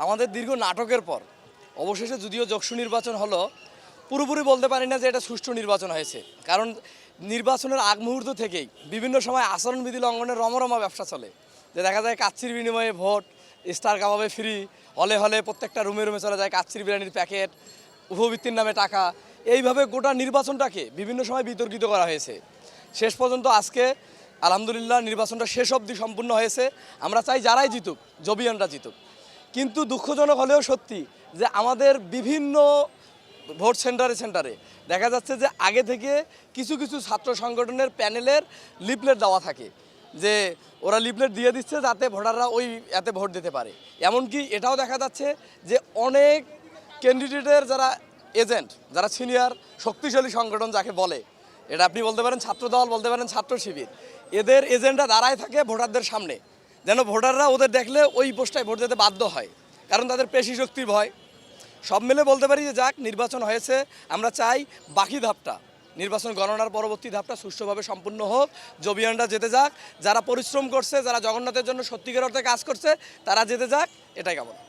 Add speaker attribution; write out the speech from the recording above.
Speaker 1: আমাদের দীর্ঘ নাটকের পর অবশেষে যদিও যৌক্তিক নির্বাচন হলো, পুরোপুরি বলতে পারি না যে এটা সুষ্ঠু নির্বাচন হয়েছে। কারণ নির্বাচনের আগ মুহূর্ত থেকেই বিভিন্ন সময় আচরণবিধি লঙ্ঘনের রমরমা ব্যবসা চলে, যে দেখা যায় কাচ্চির বিনিময়ে ভোট, স্টার কাবাবে ফ্রি, হলে হলে প্রত্যেকটা রুমে রুমে চলে যায় কাচ্চির বিরিয়ানির প্যাকেট, উপবৃত্তির নামে টাকা। এইভাবে গোটা নির্বাচনটাকে বিভিন্ন সময় বিতর্কিত করা হয়েছে। শেষ পর্যন্ত আজকে আলহামদুলিল্লাহ নির্বাচনটা শেষ অবধি সম্পূর্ণ হয়েছে। আমরা চাই যারাই জিতুক, জবিয়ানরা জিতুক। কিন্তু দুঃখজনক হলেও সত্যি যে আমাদের বিভিন্ন ভোট সেন্টারে দেখা যাচ্ছে যে আগে থেকে কিছু কিছু ছাত্র সংগঠনের প্যানেলের লিফলেট দেওয়া থাকে, যে ওরা লিফলেট দিয়ে দিচ্ছে যাতে ভোটাররা ওই এতে ভোট দিতে পারে। এমনকি এটাও দেখা যাচ্ছে যে অনেক ক্যান্ডিডেটের যারা এজেন্ট, যারা সিনিয়র শক্তিশালী সংগঠন যাকে বলে, এটা আপনি বলতে পারেন ছাত্রদল, বলতে পারেন ছাত্র শিবির, এদের এজেন্টরা দাঁড়ায় থাকে ভোটারদের সামনে, যেন ভোটাররা ওদের দেখলে ওই পোস্টায় ভোট দিতে বাধ্য হয়, কারণ তাদের পেশি শক্তির ভয়। সব মিলে বলতে পারি যে যাক, নির্বাচন হয়েছে। আমরা চাই বাকি ধাপটা, নির্বাচন গণনার পরবর্তী ধাপটা সুষ্ঠুভাবে সম্পূর্ণ হোক, জবিয়ানরা যেতে যাক, যারা পরিশ্রম করছে, যারা জগন্নাথের জন্য সত্যিকার অর্থে কাজ করছে তারা যেতে যাক, এটাই কামনা।